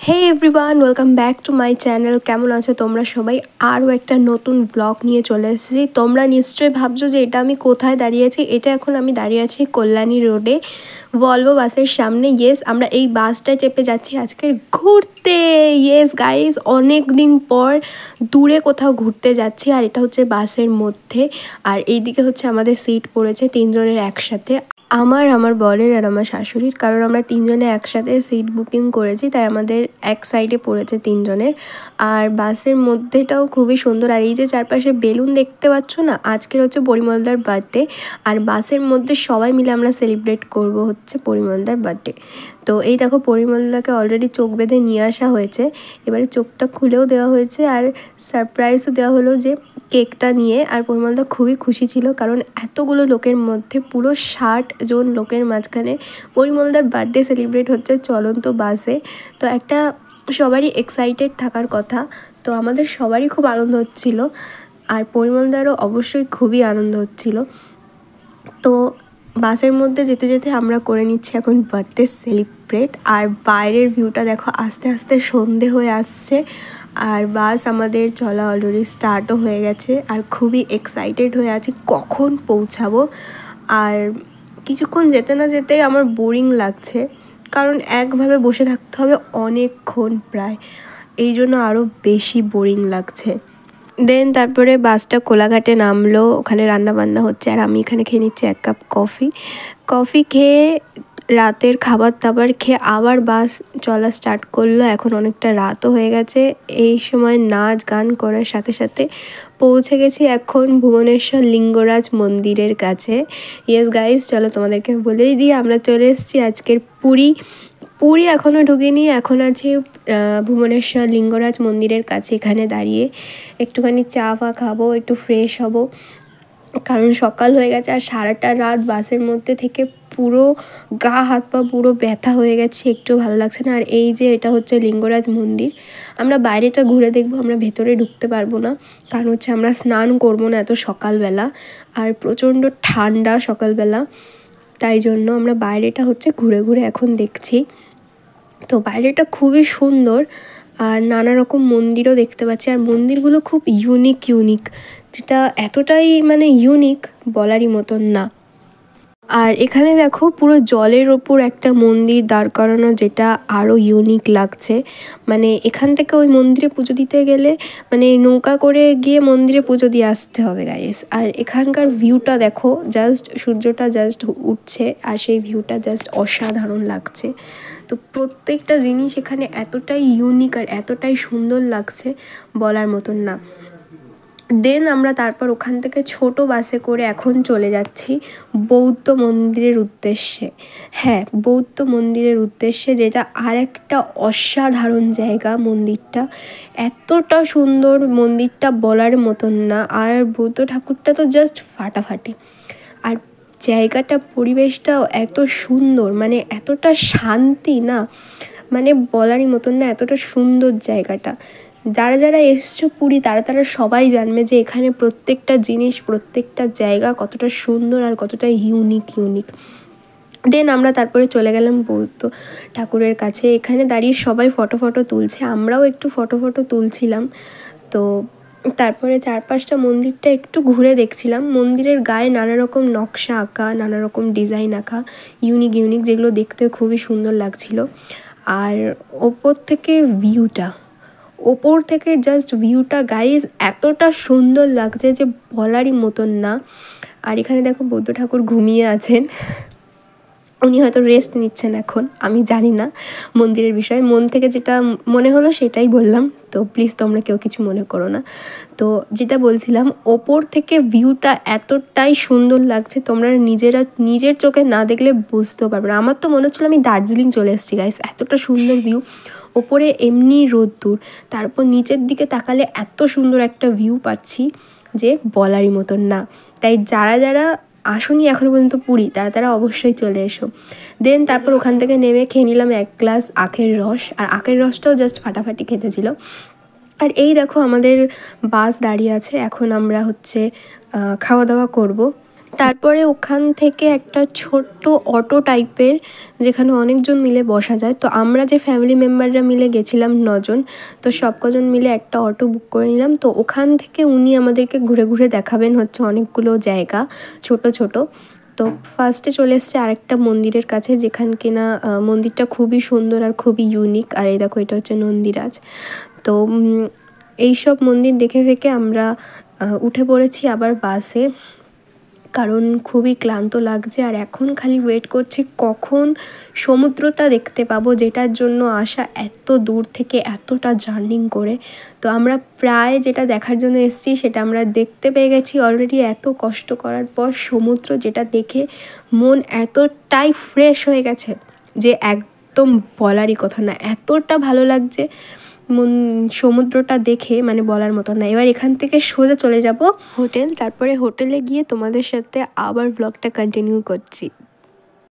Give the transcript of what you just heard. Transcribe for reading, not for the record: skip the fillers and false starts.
Hey everyone, welcome back to my channel. কেমন আছো তোমরা সবাই? আরও একটা নতুন ব্লগ নিয়ে চলে এসেছি। তোমরা নিশ্চয়ই ভাবছো যে এটা আমি কোথায় দাঁড়িয়ে আছি। এটা এখন আমি দাঁড়িয়ে আছি কল্যাণী রোডে ভলভো বাসের সামনে। ইয়েস, আমরা এই বাসটায় চেপে যাচ্ছি আজকের ঘুরতে। ইয়েস গাইজ, অনেক দিন পর দূরে কোথাও ঘুরতে যাচ্ছি। আর এটা হচ্ছে বাসের মধ্যে, আর এইদিকে হচ্ছে আমাদের সিট পড়েছে তিনজনের একসাথে, আমার বরের আর আমার শাশুড়ির। কারণ আমরা তিনজনে একসাথে সিট বুকিং করেছি, তাই আমাদের এক সাইডে পড়েছে তিনজনের। আর বাসের মধ্যেটাও খুবই সুন্দর। আর এই যে চারপাশে বেলুন দেখতে পাচ্ছ না, আজকের হচ্ছে পরিমলদার বার্থডে। আর বাসের মধ্যে সবাই মিলে আমরা সেলিব্রেট করব হচ্ছে পরিমলদার বার্থডে। তো এই দেখো, পরিমলদাকে অলরেডি চোখ বেঁধে নিয়ে আসা হয়েছে, এবারে চোখটা খুলেও দেওয়া হয়েছে আর সারপ্রাইজও দেওয়া হলো যে কেকটা নিয়ে। আর পরিমলদা খুবই খুশি ছিল, কারণ এতগুলো লোকের মধ্যে পুরো 60 জন লোকের মাঝখানে পরিমলদার বার্থডে সেলিব্রেট হচ্ছে চলন্ত বাসে। তো একটা সবারই এক্সাইটেড থাকার কথা। তো আমাদের সবারই খুব আনন্দ হচ্ছিল, আর পরিমলদারও অবশ্যই খুবই আনন্দ হচ্ছিল। তো বাসের মধ্যে যেতে যেতে আমরা করে নিচ্ছি এখন বার্থডে সেলিব্রেট। আর বাইরের ভিউটা দেখো, আস্তে আস্তে সন্ধে হয়ে আসছে, আর বাস আমাদের চলা অলরেডি স্টার্টও হয়ে গেছে। আর খুবই এক্সাইটেড হয়ে আছি কখন পৌঁছাবো। আর কিছুক্ষণ যেতে না যেতেই আমার বোরিং লাগছে, কারণ একভাবে বসে থাকতে হবে অনেকক্ষণ প্রায়, এই জন্য আরও বেশি বোরিং লাগছে। দেন তারপরে বাসটা কোলাঘাটে নামলো, ওখানে রান্না বান্না হচ্ছে, আর আমি এখানে খেয়ে নিচ্ছি 1 কাপ কফি খেয়ে রাতের খাবার দাবার খেয়ে আবার বাস চলা স্টার্ট করলো। এখন অনেকটা রাতও হয়ে গেছে। এই সময় নাচ গান করার সাথে সাথে পৌঁছে গেছি এখন ভুবনেশ্বর লিঙ্গরাজ মন্দিরের কাছে। ইয়েস গাইজ, চলো তোমাদেরকে বলেই দিই, আমরা চলে এসেছি আজকের পুরী এখনও ঢুকিনি, এখন আছি ভুবনেশ্বর লিঙ্গরাজ মন্দিরের কাছে। এখানে দাঁড়িয়ে একটুখানি চা ফা খাবো, একটু ফ্রেশ হব, কারণ সকাল হয়ে গেছে। আর সারাটা রাত বাসের মধ্যে থেকে পুরো গা হাত পা পুরো ব্যথা হয়ে গেছে, একটু ভালো লাগছে না। আর এই যে এটা হচ্ছে লিঙ্গরাজ মন্দির, আমরা বাইরেটা ঘুরে দেখবো, আমরা ভেতরে ঢুকতে পারবো না, কারণ হচ্ছে আমরা স্নান করবো না এত সকালবেলা, আর প্রচণ্ড ঠান্ডা সকালবেলা, তাই জন্য আমরা বাইরেটা হচ্ছে ঘুরে ঘুরে এখন দেখছি। তো বাইরেটা খুবই সুন্দর, আর নানা রকম মন্দিরও দেখতে পাচ্ছি। আর মন্দিরগুলো খুব ইউনিক, যেটা এতটাই মানে ইউনিক বলারই মতন না। আর এখানে দেখো, পুরো জলের ওপর একটা মন্দির দাঁড় করানো, যেটা আরও ইউনিক লাগছে। মানে এখান থেকে ওই মন্দিরে পুজো দিতে গেলে মানে নৌকা করে গিয়ে মন্দিরে পুজো দিয়ে আসতে হবে গাইস। আর এখানকার ভিউটা দেখো, জাস্ট সূর্যটা জাস্ট উঠছে, আর সেই ভিউটা জাস্ট অসাধারণ লাগছে। তো প্রত্যেকটা জিনিস এখানে এতটাই ইউনিক আর এতটাই সুন্দর লাগছে বলার মতন না। দেন আমরা তারপর ওখান থেকে ছোট বাসে করে এখন চলে যাচ্ছি বৌদ্ধ মন্দিরের উদ্দেশ্যে। হ্যাঁ, বৌদ্ধ মন্দিরের উদ্দেশ্যে, যেটা আর একটা অসাধারণ জায়গা। মন্দিরটা এতটা সুন্দর, মন্দিরটা বলার মতন না। আর বৌদ্ধ ঠাকুরটা তো জাস্ট ফাটাফাটি। আর জায়গাটা, পরিবেশটাও এত সুন্দর, মানে এতটা শান্তি না, মানে বলারই মতন না, এতটা সুন্দর জায়গাটা। যারা যারা এসছো পুরী, তারা সবাই জানবে যে এখানে প্রত্যেকটা জিনিস, প্রত্যেকটা জায়গা কতটা সুন্দর আর কতটা ইউনিক। দেন আমরা তারপরে চলে গেলাম বৌদ্ধ ঠাকুরের কাছে। এখানে দাঁড়িয়ে সবাই ফটো তুলছে, আমরাও একটু ফটো তুলছিলাম। তো তারপরে চারপাশটা মন্দিরটা একটু ঘুরে দেখছিলাম। মন্দিরের গায়ে নানা রকম নকশা আঁকা, নানা রকম ডিজাইন আঁকা, ইউনিক, যেগুলো দেখতে খুবই সুন্দর লাগছিল। আর ওপর থেকে জাস্ট ভিউটা গাইজ এতটা সুন্দর লাগছে যে বলারই মতন না। আর এখানে দেখো, বৌদ্ধ ঠাকুর ঘুমিয়ে আছেন, উনি হয়তো রেস্ট নিচ্ছেন এখন, আমি জানি না মন্দিরের বিষয়ে। মন থেকে যেটা মনে হলো সেটাই বললাম, তো প্লিজ তোমরা কেউ কিছু মনে করো না। তো যেটা বলছিলাম, ওপর থেকে ভিউটা এতটাই সুন্দর লাগছে, তোমরা নিজের চোখে না দেখলে বুঝতেও পারবে না। আমার তো মনে হচ্ছিলো আমি দার্জিলিং চলে এসেছি গাইস, এতটা সুন্দর ভিউ। ওপরে এমনি রোদ্দুর, তারপর নিচের দিকে তাকালে এত সুন্দর একটা ভিউ পাচ্ছি যে বলারই মতন না। তাই যারা আসনি এখনও পর্যন্ত পুরী, তারা অবশ্যই চলে এসো। দেন তারপর ওখান থেকে নেমে খেয়ে নিলাম 1 গ্লাস আখের রস, আর আখের রসটাও জাস্ট ফাটাফাটি খেতে ছিল। আর এই দেখো, আমাদের বাস দাঁড়িয়ে আছে, এখন আমরা হচ্ছে খাওয়া দাওয়া করব। তারপরে ওখান থেকে একটা ছোট্ট অটো টাইপের, যেখানে অনেকজন মিলে বসা যায়। তো আমরা যে ফ্যামিলি মেম্বাররা মিলে গেছিলাম 9 জন, তো সব কজন মিলে একটা অটো বুক করে নিলাম। তো ওখান থেকে উনি আমাদেরকে ঘুরে ঘুরে দেখাবেন হচ্ছে অনেকগুলো জায়গা ছোট ছোট। তো ফার্স্টে চলে এসছে আরেকটা মন্দিরের কাছে, যেখান কিনা মন্দিরটা খুবই সুন্দর আর খুবই ইউনিক। আর এই দেখো, এটা হচ্ছে নন্দীরাজ। তো এইসব মন্দির দেখে ফেকে আমরা উঠে পড়েছি আবার বাসে, কারণ খুবই ক্লান্ত লাগছে। আর এখন খালি ওয়েট করছি কখন সমুদ্রটা দেখতে পাবো, যেটার জন্য আসা এত দূর থেকে এতটা জার্নিং করে। তো আমরা প্রায় যেটা দেখার জন্য এসেছি সেটা আমরা দেখতে পেয়ে গেছি অলরেডি। এত কষ্ট করার পর সমুদ্র যেটা দেখে মন এতটাই ফ্রেশ হয়ে গেছে যে একদম বলারই কথা না, এতটা ভালো লাগছে সমুদ্রটা দেখে, মানে বলার মতো না। এবার এখান থেকে সোজা চলে যাব হোটেল, তারপরে হোটেলে গিয়ে তোমাদের সাথে আবার ব্লগটা কন্টিনিউ করছি।